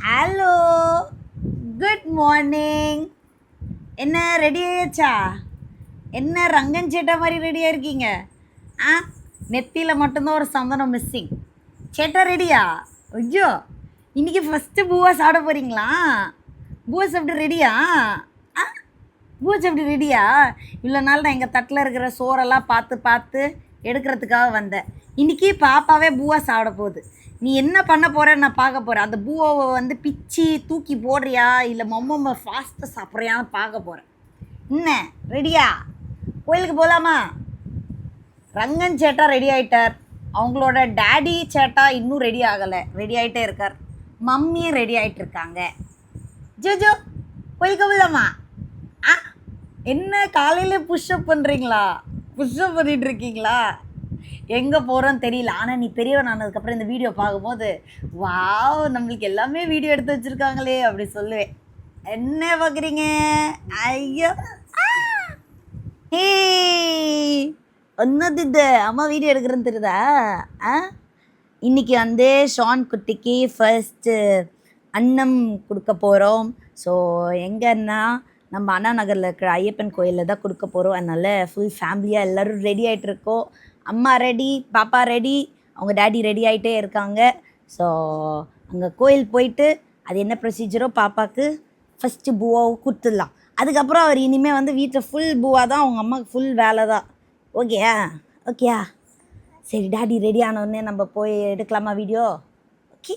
Hello, good morning. என்ன ready ஆயாச்சா? என்ன ரங்கன் சேட்டா மாதிரி ரெடியாக இருக்கீங்க? ஆ, நெத்தியில் மட்டும்தான் ஒரு சந்தனம் மிஸ்ஸிங். சேட்டா ரெடியா? ஐயோ, இன்றைக்கி ஃபஸ்ட்டு பூவா சாப்பிட போகிறீங்களா? பூவா சாப்பிட்டு ரெடியா? ஆ, பூவா சாப்பிட்டு ரெடியா? இவ்வளோ நாள் நான் எங்கள் தட்டில் இருக்கிற சோறெல்லாம் பார்த்து பார்த்து எடுக்கிறதுக்காக வந்தேன். இன்றைக்கி பாப்பாவே பூவா சாப்பிட போகுது. நீ என்ன பண்ண போகிறேன்னு நான் பார்க்க போகிறேன். அந்த பூவை வந்து பிச்சு தூக்கி போடுறியா இல்லை மொம்ம ஃபாஸ்ட்டாக சாப்பிட்றியான்னு பார்க்க போகிறேன். என்ன ரெடியா? கோயிலுக்கு போகலாமா? ரங்கன் சேட்டா ரெடி ஆகிட்டார். அவங்களோட டேடி சேட்டா இன்னும் ரெடி ஆகலை, ரெடி ஆகிட்டே இருக்கார். மம்மியும் ரெடி ஆகிட்டு இருக்காங்க. ஜோஜோ, கோயிலுக்கு போகலாமா? ஆ, என்ன காலையில் புஷ்அப் பண்ணுறீங்களா? புஷ்அப் பண்ணிகிட்டு இருக்கீங்களா? எங்கே போகிறோன்னு தெரியல. ஆனால் நீ பெரியவன் ஆனதுக்கப்புறம் இந்த வீடியோ பார்க்கும்போது வாவ், நம்மளுக்கு எல்லாமே வீடியோ எடுத்து வச்சுருக்காங்களே அப்படி சொல்லுவேன். என்ன பார்க்குறீங்க? ஐயோ, ஒன்னது இது அம்மா வீடியோ எடுக்கிறேன்னு தெரியுதா? இன்றைக்கி வந்து ஷான் குட்டிக்கு ஃபர்ஸ்ட்டு அன்னம் கொடுக்க போகிறோம். ஸோ எங்கன்னா நம்ம அண்ணா நகரில் இருக்கிற ஐயப்பன் கோயிலில் தான் கொடுக்க போகிறோம். அதனால் ஃபுல் ஃபேமிலியாக எல்லோரும் ரெடி ஆகிட்டு இருக்கோம். அம்மா ரெடி, பாப்பா ரெடி, அவங்க டேடி ரெடி ஆகிட்டே இருக்காங்க. ஸோ அங்கே கோயில் போயிட்டு அது என்ன ப்ரொசீஜரோ பாப்பாவுக்கு ஃபஸ்ட்டு பூவாவை கொடுத்துடலாம். அதுக்கப்புறம் அவர் இனிமேல் வந்து வீட்டில் ஃபுல் பூவா தான், அவங்க அம்மாவுக்கு ஃபுல் வேலை தான். ஓகேயா? ஓகேயா? சரி, டேடி ரெடி ஆனோடனே நம்ம போய் எடுக்கலாமா வீடியோ? ஓகே.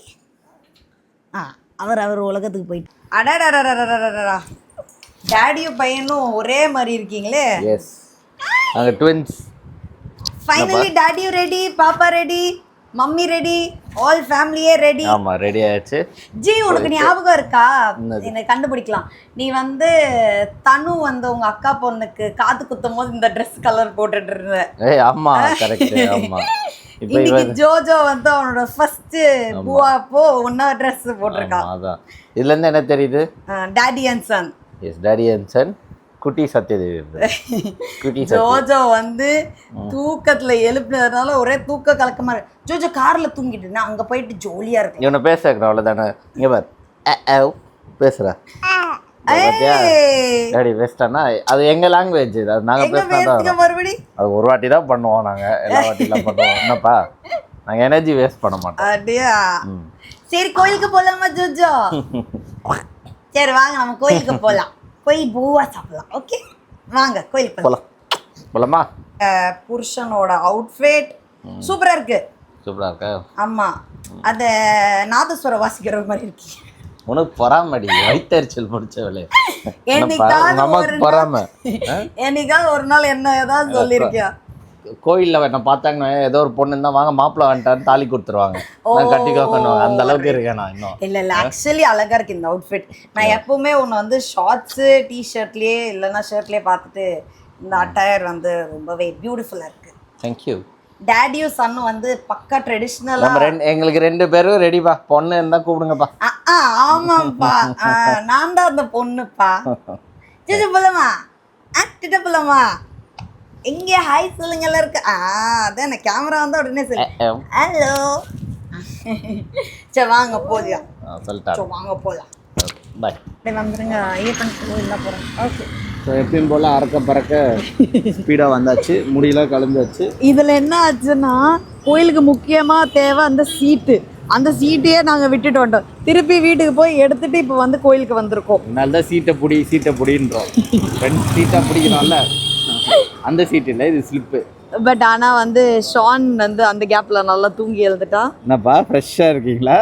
அவர் உலகத்துக்கு போயிட்டு அடடா, டேடியும் பையனும் ஒரே மாதிரி இருக்கீங்களே. எஸ், நாங்கள் ட்வின்ஸ். ஃபைனலி டாடியும் ரெடி, பாப்பா ரெடி, மம்மி ரெடி, ஆல் ஃபேமிலியே ரெடி. ஆமா, ரெடி ஆயாச்சு. ஜி, உனக்கு ஞாபகம் இருக்கா? என்னை கண்டுபிடிக்கலாம். நீ வந்து தனு வந்து உங்க அக்கா பொண்ணுக்கு காது குத்தும் போது இந்த ட்ரெஸ் கலர் போட்டுட்டு இருந்த. ஆமா, கரெக்ட். ஆமா, இன்னைக்கு ஜோஜோ வந்து அவனோட ஃபர்ஸ்ட் பூவாப்போ ஒன்னா ட்ரெஸ் போட்டிருக்கான். அதான் இதுல இருந்து என்ன தெரியுது? Daddy and son. Yes, daddy and son. குட்டி சத்யதேவி. குட்டி ஜோஜோ வந்து தூக்கத்துல எழுப்பினதுனால ஒரே தூக்க கலக்கமா இருக்கு. ஜோஜோ கார்ல தூங்கிட்டு இருந்தா, அங்க போயிட்டு ஜோலியா இருக்கு. இவனை பேச வைக்கணும், அவ்வளவுதானே. இங்க பாரு, பேசுற டாடி பேசிட்டானா அது எங்க லாங்குவேஜ். அது நாங்க பேசினா மறுபடி அது ஒரு வாட்டி தான் பண்ணுவோம், நாங்க எல்லா வாட்டிலாம் பண்ணுவோம். என்னப்பா, நாங்க எனர்ஜி வேஸ்ட் பண்ண மாட்டோம். அப்படியா? சரி, கோயிலுக்கு போலாமா ஜோஜோ? சரி வாங்க, நம்ம கோயிலுக்கு போலாம். போய் பூவா சாப்பிடலாம். ஓகே, வாங்க கோயிலுக்கு போலாம். போலாமா? புருஷனோட அவுட்ஃபிட் சூப்பரா இருக்கு. சூப்பரா இருக்கா? ஆமா, அத நாதஸ்வரம் வாசிக்கிற மாதிரி இருக்கு. உனக்கு பொறாமடி, வயிற்றுச்சல் முடிச்ச வேலை. நமக்கு பொறாம. என்னைக்காவது ஒரு நாள் என்ன ஏதாவது சொல்லியிருக்கியா? கோயிலில் என்ன பார்த்தாங்கன்னா ஏதோ ஒரு பொண்ணு இருந்தால் வாங்க மாப்பிள்ளை வந்துட்டான்னு தாலி கொடுத்துருவாங்க, கட்டிக்கோக்கணும். அந்த அளவுக்கு இருக்கேன் நான் இன்னும். இல்லை, ஆக்சுவலி அழகா இருக்கு இந்த அவுட்ஃபிட். நான் எப்பவுமே ஒன்று வந்து ஷார்ட்ஸு டிஷர்ட்லேயே இல்லைன்னா ஷர்ட்லேயே பார்த்துட்டு இந்த அட்டையர் வந்து ரொம்பவே பியூட்டிஃபுல்லாக இருக்கு. தேங்க்யூ. டேடியும் சன்னும் வந்து பக்கா ட்ரெடிஷ்னலாக. எங்களுக்கு 2 பேரும் ரெடிப்பா. பொண்ணு இருந்தால் கூப்பிடுங்கப்பா. ஆமாப்பா, நான் தான் அந்த பொண்ணுப்பா. சிட்டு போலாமா? திட்ட போலாமா? எங்கே ஹாய் சொல்லுங்க எல்லாருக்கு. அதான் கேமரா வந்து உடனே சொல்லு ஹலோ. சரி வாங்க போகலாம். சொல்லிட்டா வாங்க போகலாம். பாய். வந்துருங்க, ஐயப்பன் கோயிலில் போகிறோம். ஓகே. ஸோ எப்பயும் போல் அறக்க பறக்க ஸ்பீடாக வந்தாச்சு, முடியெல்லாம் கலந்தாச்சு. இதில் என்ன ஆச்சுன்னா, கோயிலுக்கு முக்கியமாக தேவை அந்த சீட்டு. அந்த சீட்டையே நாங்கள் விட்டுட்டு வந்துட்டோம். திருப்பி வீட்டுக்கு போய் எடுத்துகிட்டு இப்போ வந்து கோயிலுக்கு வந்திருக்கோம். நல்லா சீட்டை பிடின்றோம். 2 சீட்டாக பிடிக்கணும்ல. அந்த சீட் இல்லை, இது ஸ்லிப்பு. பட் ஆனால் வந்து ஷான் வந்து அந்த கேப்பில் நல்லா தூங்கி எழுந்துட்டான். என்னப்பா ஃப்ரெஷ்ஷாக இருக்கீங்களா?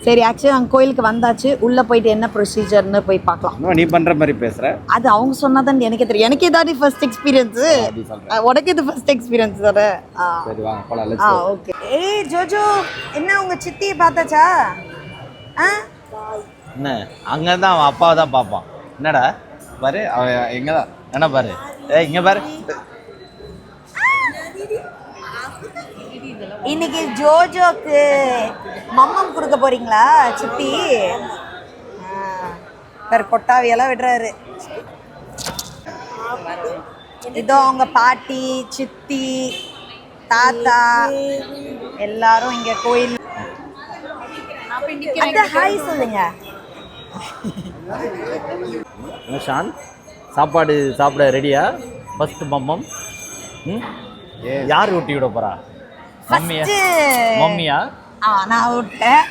சரி, ஆக்சுவலி நாங்கள் கோயிலுக்கு வந்தாச்சு. உள்ளே போயிட்டு என்ன ப்ரொசீஜர்னு போய் பார்க்கலாம். நீ பண்ணுற மாதிரி பேசுகிற. அது அவங்க சொன்னாதான் எனக்கே தெரியும். எனக்கு ஏதாவது ஃபர்ஸ்ட் எக்ஸ்பீரியன்ஸு, உனக்கு இது ஃபர்ஸ்ட் எக்ஸ்பீரியன்ஸ் தானே? சரி வாங்க போகலாம். ஓகே. ஏய் ஜோஜோ, என்ன உங்கள் சித்தியை பார்த்தாச்சா? என்ன அங்கே தான் அவன் அப்பாவை தான் பார்ப்பான். என்னடா பாரு, அவன் எங்கே தான் என்ன பாரு. இங்கே பாரு, இன்னைக்கு ஜோஜோக்கு மம்மம் கொடுக்க போறீங்களா சித்தி? கொட்டாவியெல்லாம் விடுறாரு. இதோ அவங்க பாட்டி, சித்தி, தாத்தா எல்லாரும் இங்க கோயில் அத்தை ஹாய் சொல்லுங்க. ஷான் சாப்பாடு சாப்பிட ரெடியா? ஃபர்ஸ்ட் மம்மம் யார் ஊட்டி விட போறா? மம்மியா? நான் விட்டேன்.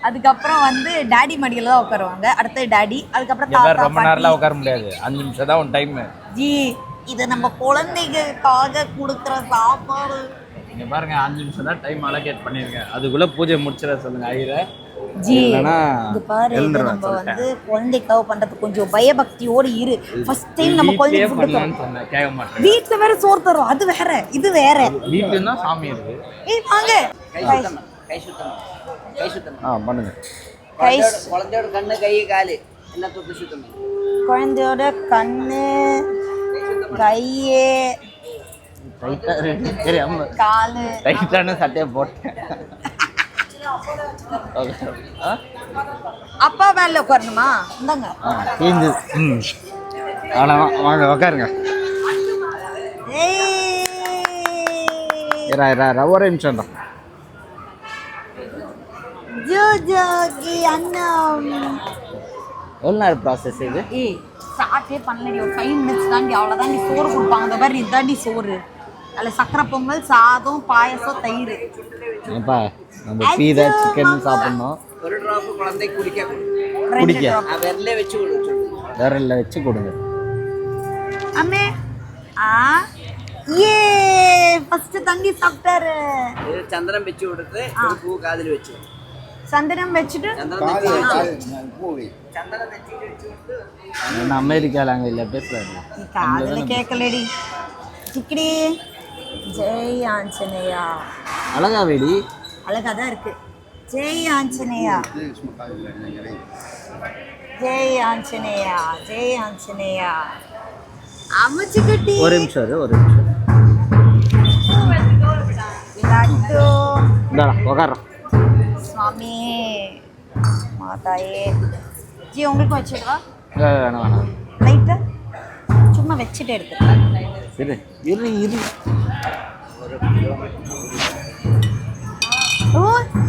அதுக்கப்புறம் வந்து டாடி மடியில தான் உட்காருவாங்க. அடுத்து டாடி, அதுக்கப்புறம் தாத்தா. ரொம்ப நேரம்லாம் உட்கார முடியாது, 5 நிமிஷம் தான் உன் டைம். ஜி இது நம்ம குழந்தைகளுக்காக கொடுக்குற சாப்பாடு. நீங்க பாருங்க 5 நிமிஷம் தான் டைம் அலோகேட் பண்ணிருக்கேன். அதுக்குள்ள பூஜை முடிச்சிட சொல்லுங்க ஐயரை. ஜி இது பாரு, இது நம்ம வந்து குழந்தைக்காக பண்றது கொஞ்சம் பயபக்தியோடு இரு. ஃபர்ஸ்ட் டைம் நம்ம குழந்தை ஃபுட் சொன்னேன், கேட்க மாட்டேன். வீட்ல வேற சோறு தரோம், அது வேற இது வேற. வீட்ல தான் சாமி இருக்கு. ஏய் வாங்க கை சுத்தம் பண்ணுங்க. குழந்தையோட கண்ணு கை காலு எல்லாம் தொட்டு சுத்தம். குழந்தையோட கண்ணு கையே காலு டைட்டான சட்டையை போட்டேன். அப்பா மேல உட்காரணுமா? இந்தாங்க வாங்க உட்காருங்க. ஒரு நிமிஷம் தான். ஜோஜோகி அண்ணம் எவ்வளோ நேரம் ப்ராசஸ் இது? ஏய் ஸ்டார்ட்டே பண்ணலடி, ஒரு 5 மினிட்ஸ் தாண்டி, அவ்வளோதாண்டி. சோறு கொடுப்பாங்க, அந்த மாதிரி இதாண்டி சோறு. அதில் சக்கரை பொங்கல், சாதம், பாயசம், தயிர். அப்பா நம்ம பீஸா சிக்கன் சாப்பிடணும். ஒரு டிராப் குழந்தை குடிக்க விரல்ல வச்சு கொடுங்க. விரல்ல வச்சு கொடுங்க. அம்மே ஏ ஃபர்ஸ்ட் தண்ணி சாப்பிட்டாரு. இது சந்திரன் வச்சு கொடுத்து ஒரு பூ காதில் வச்சு சந்திரன் வச்சுட்டு அமெரிக்கால அங்க இல்ல பேசுறாரு. காதுல கேட்கலடி. சிக்கடி ஜெய் ஆஞ்சநேயா. அழகா வேடி, அழகா தான் இருக்கு. ஜெய் ஆஞ்சநேயா, ஜெய் ஆஞ்சநேயா, ஜெய் ஆஞ்சநேயா. அம்முச்சிக்குட்டி ஒரு நிமிஷம் இரு, ஒரு நிமிஷம். லட்டு இந்தாடா உட்கார்றோம். சுவாமி மாதாயே. ஜி உங்களுக்கு வச்சிடுவா? வேணாம் வேணாம், லைட்டா சும்மா வச்சுட்டு எடுத்து இரு இரு இரு. ஓ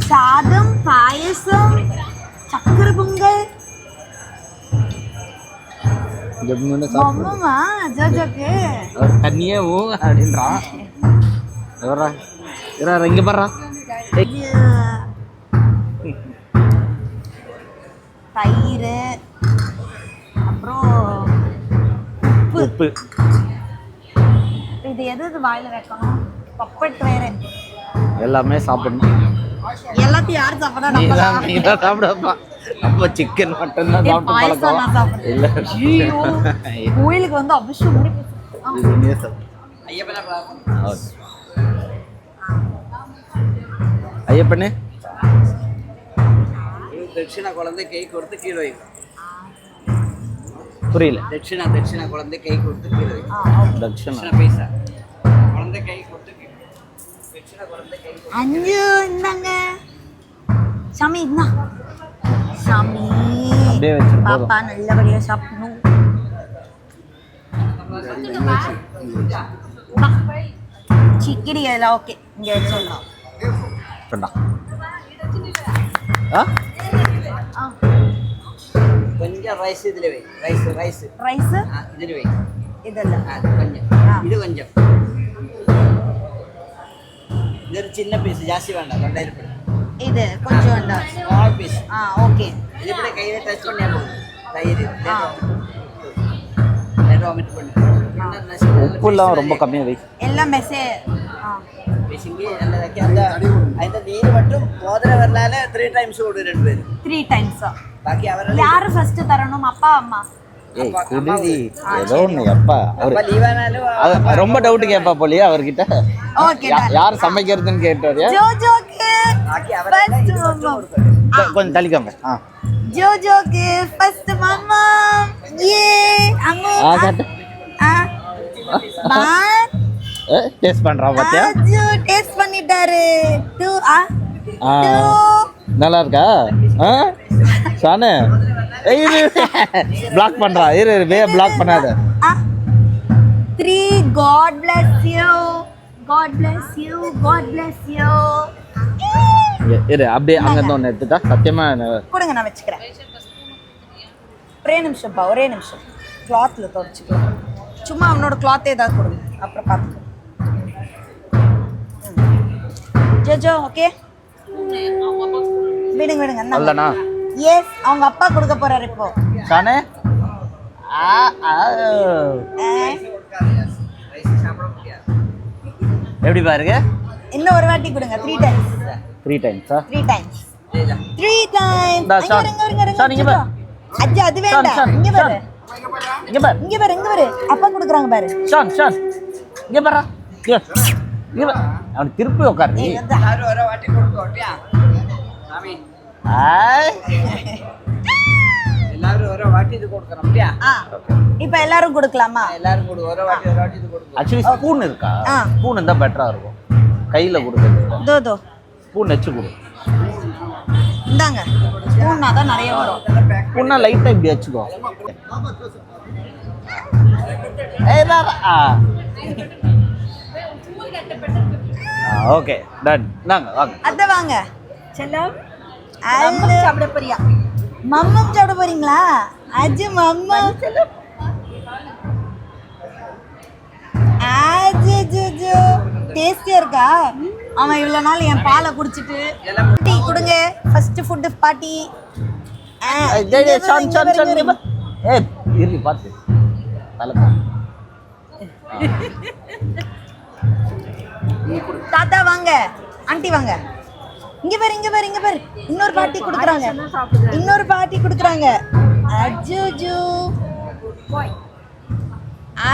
சாதம், பாயசம், சக்கரை பொங்கல். அம்மா ஜோஜோக்கு தண்ணியே ஊ அப்படின்றான். இங்க பாடுறா. தயிர், அப்புறம் உப்பு. இது எது வாயில வைக்கணும்? பப்பட் வேற. எல்லாமே சாப்பிடணும். எல்லாத்தையும் யார் சாப்பிடா? நீ தான் சாப்பிடப்பா. நம்ம சிக்கன் மட்டன் தான் சாப்பிட்டு பழக்கம் இல்ல. கோயிலுக்கு வந்து அபிஷேகம் முடி. ஐயப்பனே தட்சிணா குழந்தை கை கொடுத்து கீழே வைக்கும். புரியல. தட்சிணா குழந்தை கை கொடுத்து கீழே வைக்கும். தட்சிணா பைசா குழந்தை கை கொடுத்து தட்சிணா குழந்தை கை 5 இந்தாங்க சாமி. இந்தா சாமி, அப்படியே வச்சு பாப்பா நல்லபடியா சாப்பிடணும். சிக்கடி எல்லாம் ஓகே. இங்க வச்சிடலாம். கொஞ்சம் ரைஸ் இதுல வை. ரைஸ் ரைஸ் இதுல வை. இதெல்லாம் கொஞ்சம் இது கொஞ்சம். இது ஒரு சின்ன பீஸ், ஜாஸ்தி வேண்டாம். 2000 ரூபாய். இது கொஞ்சம் வேண்டாம். Small piece. ஓகே. இது கூட கையில டச் பண்ணி தயிர் வாமிட் பண்ணு. உப்புலாம் ரொம்ப கம்மியாக வை. எல்லாம் மெசே பேசிங்க நல்லதாக்கி அந்த நீர் மட்டும் மோதிர வரலால 3 டைம்ஸ் ஓடு 2 பேர் 3 டைம்ஸ். பாக்கி அவரெல்லாம் யாரு ஃபர்ஸ்ட் தரணும்? அப்பா அம்மா? ஏய் குடிதி ஏதோ ஒண்ணு. அப்பா அப்பா லீவானாலும் ரொம்ப டவுட் கேட்பா போலியே அவர்கிட்ட. ஓகே. யார் சமைக்கிறதுன்னு கேட்டாரு. ஜோஜோக்கு பாக்கி அவரெல்லாம் கொஞ்சம் தள்ளிக்கோங்க. ஜோஜோக்கு ஃபர்ஸ்ட் மாமா. ஏ அம்மு பாத் டேஸ்ட் பண்றா பாத்தியா? ஜோ டேஸ்ட் பண்ணிட்டாரு. 2 நல்லா இருக்கா? சானே இரு பிளாக் பண்றா. இரு பிளாக் பண்ணாத. 3 God bless you, God bless you, God bless you. இரு அப்படியே அங்கேருந்து ஒன்று எடுத்துட்டா சத்தியமாக கொடுங்க நான் வச்சுக்கிறேன். ஒரே நிமிஷம்ப்பா, ஒரே நிமிஷம். கிளாத்தில் துடைச்சிக்கலாம். சும்மா அவனோட கிளாத்தே ஏதாவது கொடுங்க, அப்புறம் பார்த்துக்கலாம். ஜோஜோ ஓகே விடுங்க விடுங்க. அல்லண்ணா எஸ், அவங்க அப்பா கொடுக்க போறாரு இப்போ. ஷானே எப்படி பாருங்க. இன்னும் ஒரு வாட்டி கொடுங்க. 3 times. 3 times. 3 times. 3 times. டா ஷான். ஷான் இங்க பாரு. அஜ்ஜா அது வேண்டாம். இங்க பாரு. இங்க பாரு. இங்க பாரு, இங்க பாரு. அப்பா கொடுக்குறாங்க பாரு. ஷான் ஷான் இங்க பாரு. இங்க பாரு. அவன் திருப்பி உட்காரு. எல்லாரும் ஒரு வாட்டி கொடுக்கோட்டியா சாமி? ஹாய். எல்லாரும் ஒரு வாட்டி இது கொடுக்கறோம் அப்படியா? இப்போ எல்லாரும் கொடுக்கலாமா? எல்லாரும் கொடு, ஒரு வாட்டி இது கொடுக்கணும். ஆக்சுவலி ஸ்பூன் இருக்கா? ஆ. ஸ்பூன் இருந்தா பெட்டரா இருக்கும். கையில கொடுக்கிறது. தோ தோ. ஸ்பூன் வச்சு கொடு. இந்தாங்க. ஸ்பூன்னா தான் நிறைய வரும். ஸ்பூன்னா லைட்டா இப்படி வச்சுக்கோ. ஏய் பாபா. Okay done. நாங்க வாங்க. அத வாங்க. செல்லம். மம்மம் சாப்பிட போறியா? மம்மம் சாப்பிட போறீங்களா? அஜு மம்மம். அஜு ஜுஜு. டேஸ்டியா இருக்கா? ஆமா, இவ்வளவு நாள் என் பாலை குடிச்சிட்டு. டீ கொடுங்க. First food party. Shan Shan Shan. ஏய் இரு பாத்து. தலப்பா. தாத்தா வாங்க. ஆண்டி வாங்க. இங்க பாரு, இங்க பாரு, இங்க பாரு. இன்னொரு பாட்டி குடுக்குறாங்க. இன்னொரு பாட்டி குடுக்குறாங்க. அஜுஜு.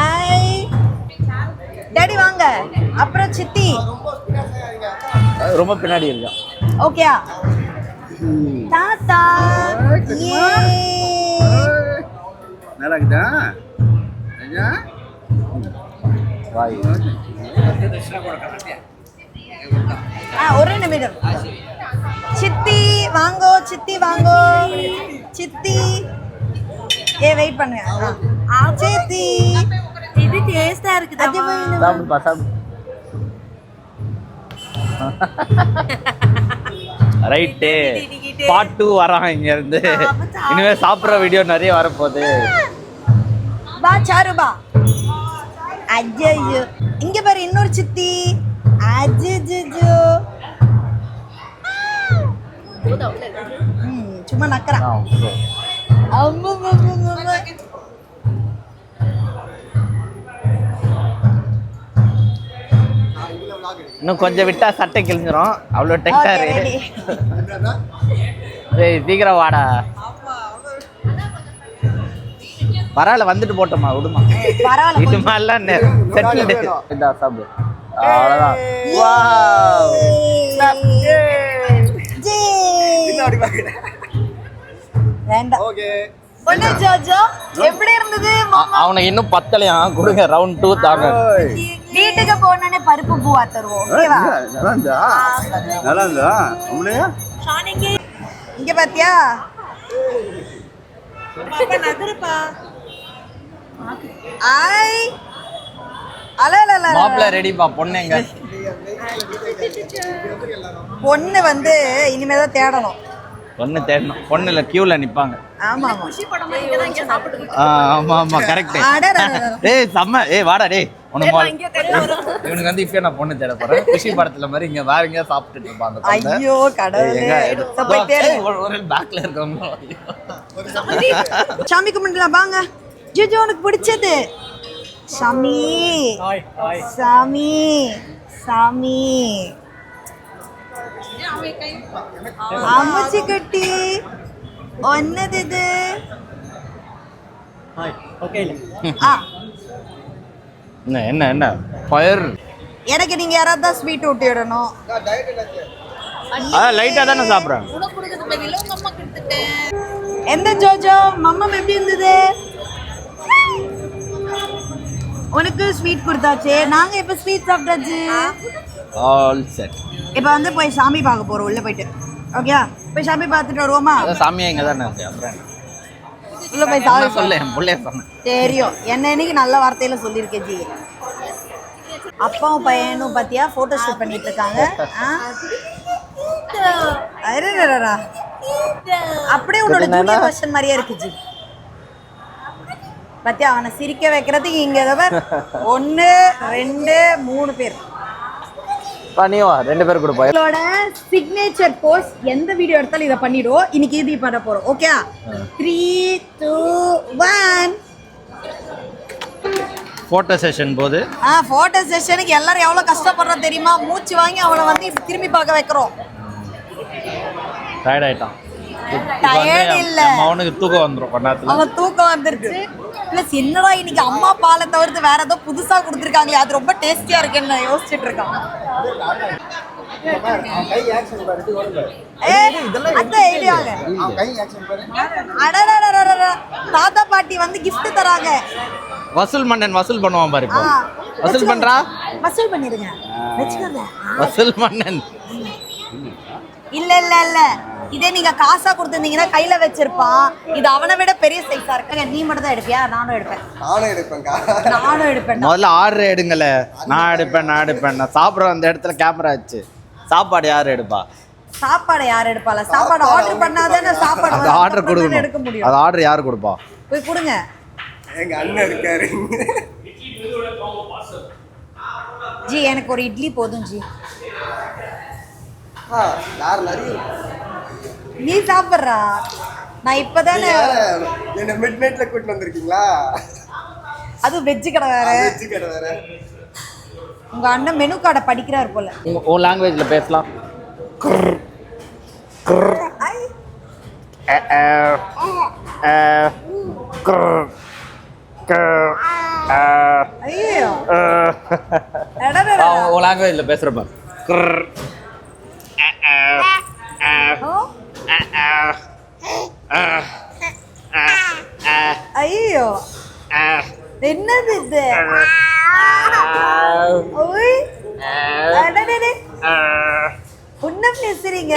ஐ. டாடி வாங்க. அப்புறம் சித்தி. ரொம்ப பின்னாடி இருக்கா. ஓகேயா? தாத்தா. ஏ. நல்லா இருக்குதா? ஐயா வாய். ஒரு நிமிடம். சித்தி வாங்கோ, சித்தி வாங்கோ. சித்தி. வெயிட் பண்ணுங்க. சித்தி. இது டேஸ்டா இருக்குது. சாப்பிடு பா சாப்பிடு. ரைட்டு. பார்ட் 2 வரான் இங்க இருந்து. இனிமே சாப்பிடுற வீடியோ நிறைய வரப்போகுது. பா சாரு பா. ஐயோ இங்க பாரு இன்னொரு சித்தி. அஜுஜுஜு. சும்மா நக்கறா. அம்மா அம்மா. இன்னும் கொஞ்சம் விட்டா சட்டை கிழிஞ்சிரும். அவ்வளோ டெக்டாரு. ஏய் சீக்கிரம் வாடா. பரவாயில்ல வந்துட்டு போட்டோமா விடுமா. பரவாயில்ல. இது மாதிரிலாம் செட்டில்டு. இதா சாப்பிடு. அவ்வளோதான். வாவ். வேண்டாம். ஓகே. ஒண்ணு ஜோஜோ எப்படி இருந்தது? அவனுக்கு இன்னும் பத்தலையா கொடுங்க. ரவுண்ட் 2 தாங்க. வீட்டுக்கு போனோடனே பருப்பு பூவா தருவோம். ஓகேவா? நல்லா இருந்தா? நல்லா இருந்தா? அம்மையா? இங்க பாத்தியா? பாப்பா நதுருப்பா. ஐ. அலலல. மாப்ள ரெடிப்பா. பொண்ணு எங்க? பொண்ணு வந்து இனிமே தான் தேடணும். பொண்ணு தேடணும். பொண்ணு இல்ல கியூல நிப்பாங்க. ஆமா ஆமா ஆமா கரெக்ட். ஏய் செம்ம. ஏய் வாடா டேய். இவனுக்கு வந்து இப்ப நான் பொண்ணு தேட போறேன். குஷி படத்துல மாதிரி இங்க வேற எங்க சாப்பிட்டுட்டு இருப்பாங்க. ஐயோ கடவுளே. ஒரு பேக்ல இருக்கவங்க. சாமி கும்பிடலாம் வாங்க. ஜிஜு உனக்கு பிடிச்சது சாமி. சாமி சாமி. அம்மச்சி கட்டி ஒன்னது இது. என்ன என்ன என்ன ஃபயர். எனக்கு நீங்க யாராவது தான் ஸ்வீட் ஊட்டி விடணும். லைட்டா தானே சாப்பிட்றேன். எந்த ஜோஜோ மம்மம் எப்படி இருந்தது? உனக்கு ஸ்வீட் கொடுத்தாச்சு. நாங்க இப்ப ஸ்வீட் சாப்பிட்டாச்சு. All set. இப்போ வந்து போய் சாமி பார்க்க போறோம். உள்ள போயிட்டு ஓகே போய் சாமி பார்த்துட்டு வருவோமா? சாமியா இங்க தானே இருக்கு. அப்புறம் உள்ள போய் சாமி சொல்ல என் புள்ளைய சொன்னேன். தெரியும் என்ன இன்னைக்கு நல்ல வார்த்தையில சொல்லியிருக்கேன் ஜி. அப்பாவும் பையனும் பாத்தியா போட்டோ ஷூட் பண்ணிட்டு இருக்காங்க. அரரரரா. அப்படியே உன்னோட ஜூனியர் வெர்ஷன் மாதிரியே இருக்கு ஜி. பத்தியா அவனை சிரிக்க வைக்கிறதுக்கு இங்க 1 2 3 பேர். நீ வா 2 பேர் கொடுப்பா. உங்களோட சிக்னேச்சர் போஸ் எந்த வீடியோ எடுத்தாலும் இதை பண்ணிடுவோம். இன்னைக்கு இது பண்ண போறோம். ஓகே 3 2 1. போட்டோ செஷன் போது போட்டோ செஷனுக்கு எல்லாரும் எவ்வளவு கஷ்டப்படுறோம் தெரியுமா? மூச்சு வாங்கி அவனை வந்து இப்படி திரும்பி பார்க்க வைக்கிறோம். டயர்ட் ஆயிட்டான். டயர்ட் இல்ல, அவனுக்கு தூக்கம் வந்துரும் கொண்டாத்துல. அவன் தூக்கம் வந்துருச்சு. பிளஸ் என்னடா இன்னைக்கு அம்மா பாலை தவிர்த்து வேற ஏதோ புதுசா கொடுத்துருக்காங்களே, அது ரொம்ப டேஸ்டியா இருக்குன்னு யோசிச்சுட்டு இருக்கான். தாத்தா பாட்டி வந்து gift தராங்க. வசூல் மன்னன் வசூல் பண்ணுவான் பாரு. இப்போ வசூல் பண்றா. வசூல் பண்ணிருங்க, வெச்சுக்கோங்க. வசூல் மன்னன் இல்ல இல்ல இல்ல, இதே நீங்க காசா கொடுத்திருந்தீங்கன்னா கையில வச்சிருப்பான். இது அவனை விட பெரிய சைஸா இருக்கு. நீ மட்டும் தான் எடுப்பியா? நானும் எடுப்பேன். முதல்ல ஆர்டர் எடுங்கல. நான் எடுப்பேன். நான் சாப்பிட்ற அந்த இடத்துல கேமரா வச்சு சாப்பாடு யாரு எடுப்பா? சாப்பாடு யார் எடுப்பால? சாப்பாடு ஆர்டர் பண்ணாதானே சாப்பாடு அது ஆர்டர் கொடுக்கணும். எடுக்க முடியும். அது ஆர்டர் யாரு கொடுப்பா? போய் கொடுங்க. எங்க அண்ணன் இருக்காரு. ஜி எனக்கு ஒரு இட்லி போதும் ஜி. யார் நிறைய நீ சாப்பிட்றா? நான் இப்பதானே என்ன மிட் நைட்ல கூட்டிட்டு வந்திருக்கீங்களா? அது வெஜ் கடை வேற. வெஜ் கடை வேற. உங்க அண்ணன் மெனு கார்டை படிக்கிறார் போல. உன் லாங்குவேஜ்ல பேசலாம். ஐயோ உன் லாங்குவேஜ்ல பேசுறப்ப ஐயோ என்னது இது? ஓய் அடடடே ஒண்ணும் பேசுறீங்க.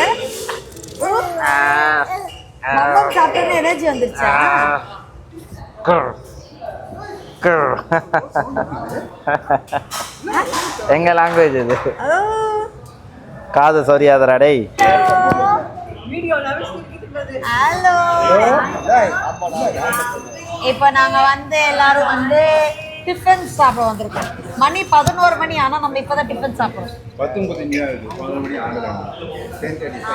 மாமா சாப்பிட்டே எனர்ஜி வந்துருச்சா? எங்க லாங்குவேஜ் இது. ஓ காது சொரியாதடா டேய். ஹலோ, இப்போ நாங்க வந்து எல்லாரும் வந்து டிஃபன் சாப்பிட வந்திருக்கோம். மணி 11 மணி, ஆனா நம்ம இப்பதான் டிஃபன் சாப்பிடுறோம். 11 மணி ஆகுது. 10:35.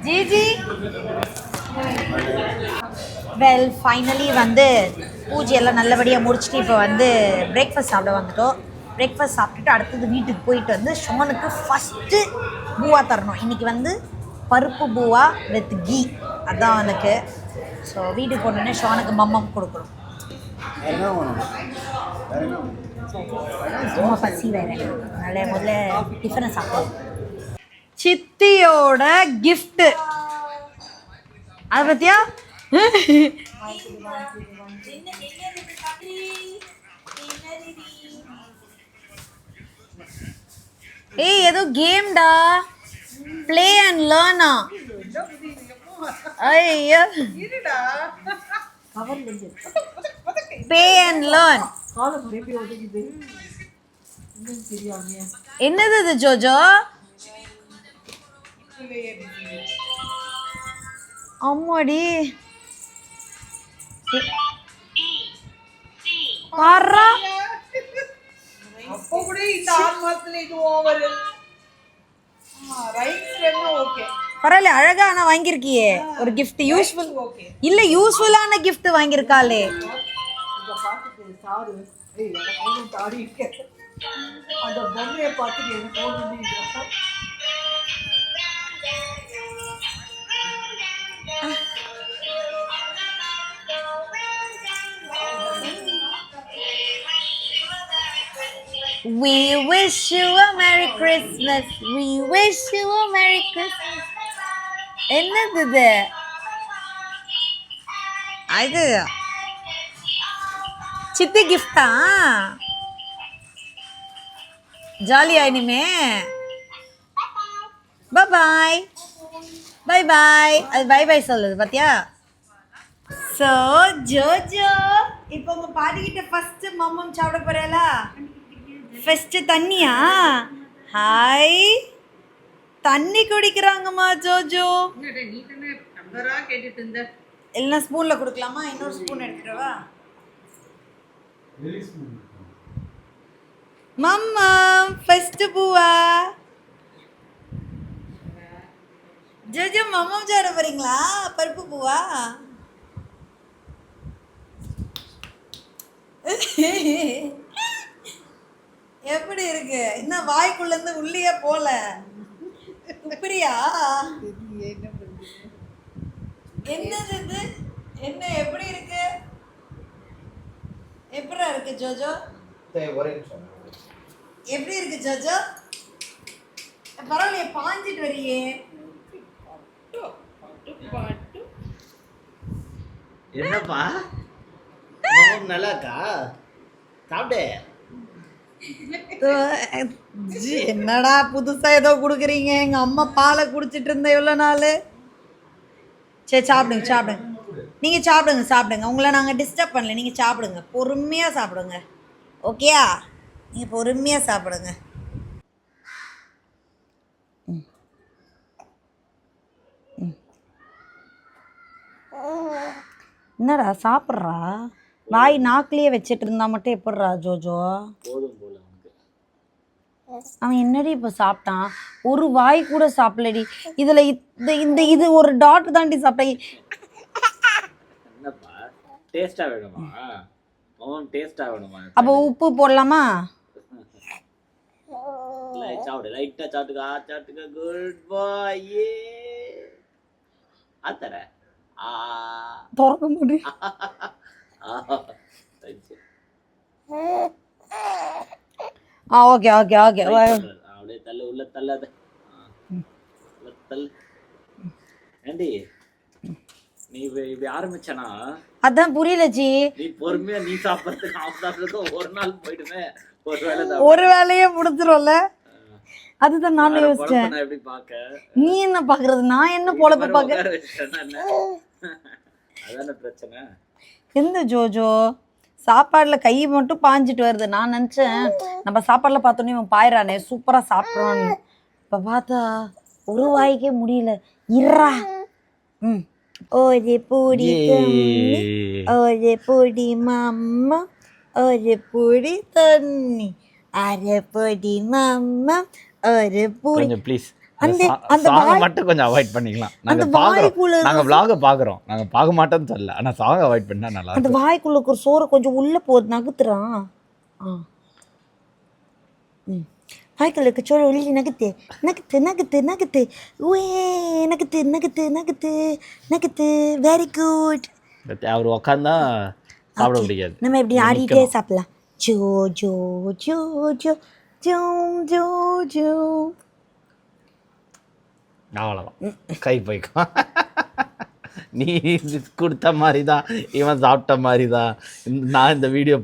ஜிஜி வெல் ஃபைனலி வந்து பூஜையெல்லாம் நல்லபடியாக முடிச்சுட்டு இப்போ வந்து பிரேக்ஃபாஸ்ட் சாப்பிட வந்துட்டோம். பிரேக்ஃபாஸ்ட் சாப்பிட்டுட்டு அடுத்தது வீட்டுக்கு போயிட்டு வந்து ஷோனுக்கு ஃபஸ்ட்டு பூவா தரணும். இன்றைக்கி வந்து பருப்பு பூவா வித் கீ, அதுதான் எனக்கு. ஸோ வீட்டுக்கு போனோடனே ஷோனுக்கு மம்மம் கொடுக்கணும். ரொம்ப பசி வேறு, அதனால் முதல்ல டிஃபனை சாப்பிடுவோம். சித்தியோட கிஃப்ட்டு அதை பத்தியா? ஏய் ஏதோ கேம்டா, ப்ளே அண்ட் லேர்னா. ஐயோ ப்ளே அண்ட் லேர்ன். என்னது இது ஜோஜோ? அம்மாடி பாரா, அப்போ கூட இந்த 6 மாசத்துல இது ஓவர். ரைட்ஸ் வேணா ஓகே, பரவாயில்ல. அழகா ஆனா வாங்கியிருக்கியே ஒரு gift. யூஸ்ஃபுல் இல்ல, யூஸ்ஃபுல்லான gift வாங்கியிருக்காளே. இத பார்த்துட்டு சாரு ஏய் எனக்கு ஒண்ணும் தாடி இருக்கு, அந்த பொம்மையை பார்த்துட்டு எனக்கு ஒண்ணும் இல்ல. We wish you a Merry Christmas. We wish you a Merry Christmas. என்னது இது? அது சித்தி கிஃப்டா? ஜாலியா இனிமே. Bye bye bye bye. அது பை பாய் சொல்லுது பாத்தியா? ஸோ ஜோஜோ இப்போ உங்க பாட்டிக்கிட்ட ஃபர்ஸ்ட் மம்மம் சாப்பிட போறேலா? ஃபர்ஸ்ட் தண்ணியா? ஹாய், தண்ணி குடிக்கிறாங்கம்மா ஜோஜோ. நீ தானே நம்பரா கேட்டுட்டு இருந்த. எல்லாம் ஸ்பூன்ல கொடுக்கலாமா? இன்னொரு ஸ்பூன் எடுத்துக்கவா? மம்மா ஃபர்ஸ்ட் பூவா? ஜோஜோ மம்மா சாட போறீங்களா? பருப்பு பூவா? எப்படி இருக்கு? இன்னும் வாய்க்குள்ள இருந்து உள்ளே போல. துப்புரியா? என்னது இது? என்ன எப்படி இருக்கு? எப்படிடா இருக்கு ஜோஜோ? எப்படி இருக்கு ஜோஜோ? பரவாயில்லையே, பாஞ்சிட்டு வரியே. என்னப்பா நல்லா இருக்கா? சாப்பிடு. என்னடா புதுசா ஏதோ குடுக்குறீங்க? எங்க அம்மா பாலை குடிச்சிட்டு இருந்த இவ்வளவு நாள். சரி சாப்பிடுங்க சாப்பிடுங்க, நீங்க சாப்பிடுங்க சாப்பிடுங்க. உங்களை நாங்க டிஸ்டர்ப் பண்ணல, நீங்க சாப்பிடுங்க, பொறுமையா சாப்பிடுங்க. ஓகேயா? நீங்க பொறுமையா சாப்பிடுங்க. என்னடா சாப்பிட்றா? வாய் நாக்கிலேயே வச்சிட்டு இருந்தா மட்டும் எப்படிறா ஜோஜோ? போதும் போல உனக்கு. அவன் என்னடி இப்போ சாப்பிட்டான்? ஒரு வாய் கூட சாப்பிடலடி. இதில் இந்த இந்த இது ஒரு டாட் தாண்டி சாப்பிட்டேன். என்னப்பா டேஸ்டா வேணுமா? அவன் டேஸ்டா வேணுமா? அப்போ உப்பு போடலாமா? சாப்பிடு, லைட்டா சாப்பிட்டுக்கா. சாப்பிட்டுக்க. குட் பாய். ஏ ஆத்தர திறக்க முடியும். Okay okay okay. அப்படியே தள்ளு, உள்ள தள்ளாத. தள்ளு. ஏண்டி நீ இப்படி ஆரம்பிச்சனா? அதான் புரியல ஜி. நீ பொறுமையா நீ சாப்பிட்றதுக்கு அவன் சாப்பிட்றதுக்கு ஒரு நாள் போயிடுமே. ஒரு வேலையே முடிச்சிரும்ல. அதுதான் நான் யோசிச்சேன். எப்படி பாக்க? நீ என்ன பாக்குறது, நான் என்ன பொழப்பு பாக்க? அதான பிரச்சனை. எந்த ஜோஜோ சாப்பாடுல கை மட்டும் பாஞ்சிட்டு வருது. நான் நினைச்சேன் நம்ம சாப்பாடுல பார்த்தோன்னே இவன் பாயிறானே சூப்பரா சாப்பிட்றான்னு. இப்ப பார்த்தா ஒரு வாய்க்கே முடியல. இறா. ஒரு பூடி தண்ணி, ஒரு பூடி மாமா, ஒரு பூடி தண்ணி, அரை பொடி மாமா, ஒரு பூடி. ப்ளீஸ் அந்த சாங்கை மட்டும் கொஞ்சம் அவாய்ட் பண்ணிக்கலாம். நாங்க vlog பாக்குறோம், நாங்க பார்க்க மாட்டோம்னு சொல்லல. ஆனா சாங் அவாய்ட் பண்ணா நல்லா இருக்கும். அந்த வாய்க்குள்ள ஒரு சோறு கொஞ்சம் உள்ள போகுது, நகுத்துறான். வாய்க்குள்ள இருக்க சோறு உள்ளி நகுத்து நகுத்து நகுத்து நகுத்து. ஊே நகுத்து நகுத்து நகுத்து நகுத்து. Very good. அவர் உட்காந்தா சாப்பிட முடியாது. நம்ம எப்படி ஆடிட்டே சாப்பிடலாம். Joe Joe Joe Joe Joe Joe Joe. அவ்வளோதான், கை போய்க்கும். நீ கொடுத்த மாதிரி தான், இவன் சாப்பிட்ட மாதிரி தான், நான் இந்த வீடியோ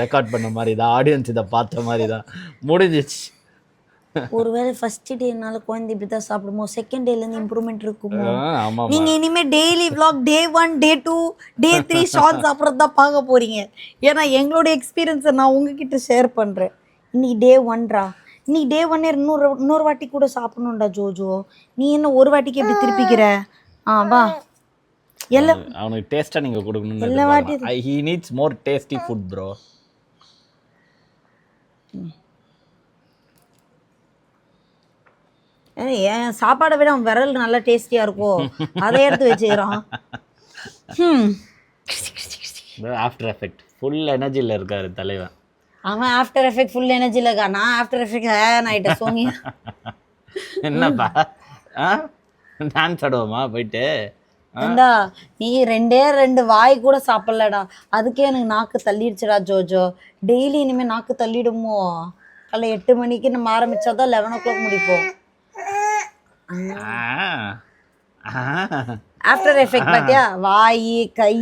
ரெக்கார்ட் பண்ண மாதிரி தான், ஆடியன்ஸ் இதை பார்த்த மாதிரி தான், முடிஞ்சிச்சு. ஒருவேளை ஃபர்ஸ்ட் டேனால குழந்தை இப்படி தான் சாப்பிடுமோ, செகண்ட் டேலேருந்து இம்ப்ரூவ்மெண்ட் இருக்குமோ? ஆமாம், நீங்கள் இனிமேல் டெய்லி vlog டே 1 டே 2 டே 3 ஷார்ட் சாப்பிட்றது தான் பார்க்க போகிறீங்க. ஏன்னா எங்களோட எக்ஸ்பீரியன்ஸை நான் உங்ககிட்ட ஷேர் பண்ணுறேன். இன்னைக்கு டே 1ரா. இன்னைக்கு டே 1 இன்னொரு வாட்டி கூட சாப்பிடணும்டா ஜோஜோ. நீ என்ன ஒரு வாட்டிக்கு எப்படி திருப்பிக்கிற? வா. எல்லாம் அவனுக்கு டேஸ்ட்டாக நீங்கள் கொடுக்கணும்னு. எல்லா வாட்டி he needs more tasty food bro. ஏன் சாப்பாடை விட அவன் விரல் நல்லா டேஸ்டியாக இருக்கும், அதை எடுத்து வச்சுக்கிறான். ஆஃப்டர் எஃபெக்ட் ஃபுல் எனர்ஜியில் இருக்காரு தலைவன். அவன் ஆஃப்டர் எஃபெக்ட் ஃபுல் எனர்ஜியில் இருக்கா. நான் ஆஃப்டர் எஃபெக்ட் ஆகிட்டேன் சோனி. என்னப்பா டான்ஸ் ஆடுவோமா போயிட்டு? ஏண்டா நீ 2 வாய் கூட சாப்பிடலடா, அதுக்கே எனக்கு நாக்கு தள்ளிடுச்சுடா ஜோஜோ. டெய்லி இனிமேல் நாக்கு தள்ளிடுமோ? காலைல 8 மணிக்கு நம்ம ஆரம்பிச்சாதான் 11 o'clock முடிப்போம். ஆஃப்டர் எஃபெக்ட் பார்த்தியா? வாய் கை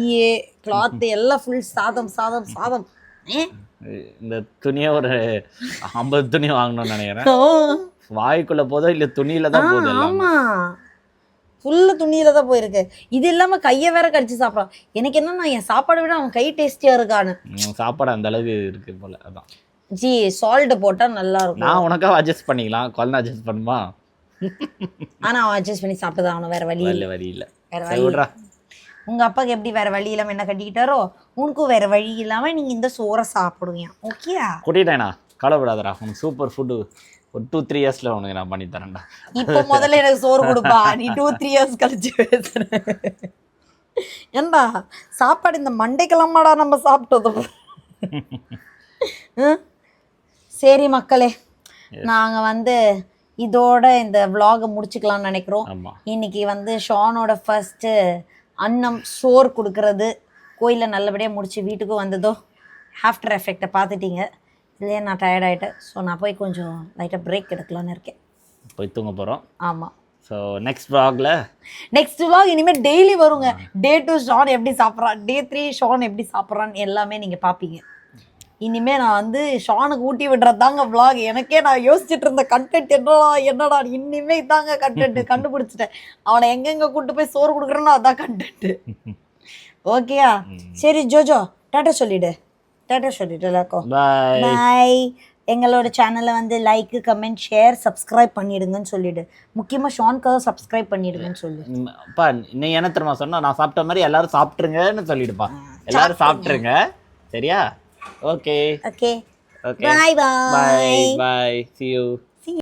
கிளாத் எல்லாம் ஃபுல் சாதம் சாதம் சாதம். இந்த துணியை ஒரு 50 துணி வாங்கணும்னு நினைக்கிறேன். வாய்க்குள்ள போதோ இல்லை துணியில தான் போகுது. ஆமா, ஃபுல்லு துணியில தான் போயிருக்கு. இது இல்லாம கையை வேற கடிச்சு சாப்பிட்றான். எனக்கு என்னன்னா என் சாப்பாடை விட அவன் கை டேஸ்டியா இருக்கான்னு. சாப்பாடு அந்த அளவுக்கு இருக்கு போல. அதான் ஜி சால்ட் போட்டால் நல்லா இருக்கும். நான் உனக்காக அட்ஜஸ்ட் பண்ணிக்கலாம், குழந்தை அட்ஜஸ்ட் பண்ணுமா? ஆனால் அவன் அட்ஜஸ்ட் பண்ணி சாப்பிட்டு தான் அவனை, வேற வழி இல்லை. வழி இல்லை. வேற சரி, வழி விட்றா. உங்க அப்பாக்கு எப்படி வேற வழி இல்லாம என்ன கட்டிக்கிட்டாரோ உனக்கும் வேற வழி இல்லாம நீங்க இந்த சோறை சாப்பிடுவீங்க. ஓகேயா? கூட்டிட்டேனா, கவலைப்படாதடா. உனக்கு சூப்பர் ஃபுட்டு ஒரு 2-3 இயர்ஸில் உனக்கு நான் பண்ணி தரேன்டா. இப்போ முதல்ல எனக்கு சோறு கொடுப்பா, நீ 2-3 இயர்ஸ் கழிச்சு பேசுற. ஏண்டா சாப்பாடு இந்த மண்டைக்கிழமாடா நம்ம சாப்பிட்டதும். சரி மக்களே, நாங்க வந்து இதோட இந்த vlog-அ முடிச்சுக்கலாம்னு நினைக்கிறோம். ஆமா. இன்னைக்கு வந்து ஷானோட ஃபர்ஸ்ட்டு அன்னம் சோறு கொடுக்கறது கோயிலில் நல்லபடியாக முடிச்சு வீட்டுக்கும் வந்ததோ ஆஃப்டர் எஃபெக்டை பார்த்துட்டீங்க. இல்லையே நான் டயர்ட் ஆகிட்டேன். ஸோ நான் போய் கொஞ்சம் லைட்டாக பிரேக் எடுக்கலான்னு இருக்கேன். போய் தூங்க போகிறோம். ஆமாம். ஸோ நெக்ஸ்ட் vlog இனிமேல் டெய்லி வருங்க. Day 2 ஷான் எப்படி சாப்பிட்றான், Day 3 ஷான் எப்படி சாப்பிட்றான்னு எல்லாமே நீங்கள் பார்ப்பீங்க. இனிமேல் நான் வந்து ஷானுக்கு ஊட்டி விடுறது தாங்க vlog. எனக்கே நான் யோசிச்சுட்டு இருந்த கண்டென்ட் என்னடா இனிமே தாங்க கண்டென்ட் கண்டுபிடிச்சிட்டேன். அவனை எங்கெங்கே கூப்பிட்டு போய் சோறு கொடுக்குறேனோ அதான் கண்டென்ட்டு. ஓகேயா? சரி ஜோஜோ டாட்டா சொல்லிவிடு. டாட்டா சொல்லிவிட்டு எல்லாருக்கும் பாய். எங்களோட சேனலை வந்து லைக், கமெண்ட், ஷேர், சப்ஸ்கிரைப் பண்ணிடுங்கன்னு சொல்லிவிடு. முக்கியமாக ஷான்க்காக சப்ஸ்கிரைப் பண்ணிடுங்கன்னு சொல்லு. அப்பா நீ என்ன தெரியுமா சொன்னா, நான் சாப்பிட்ட மாதிரி எல்லாரும் சாப்பிட்ருங்கன்னு சொல்லிடுப்பா. எல்லாரும் சாப்பிட்ருங்க, சரியா? Okay okay okay, bye bye bye bye, see you.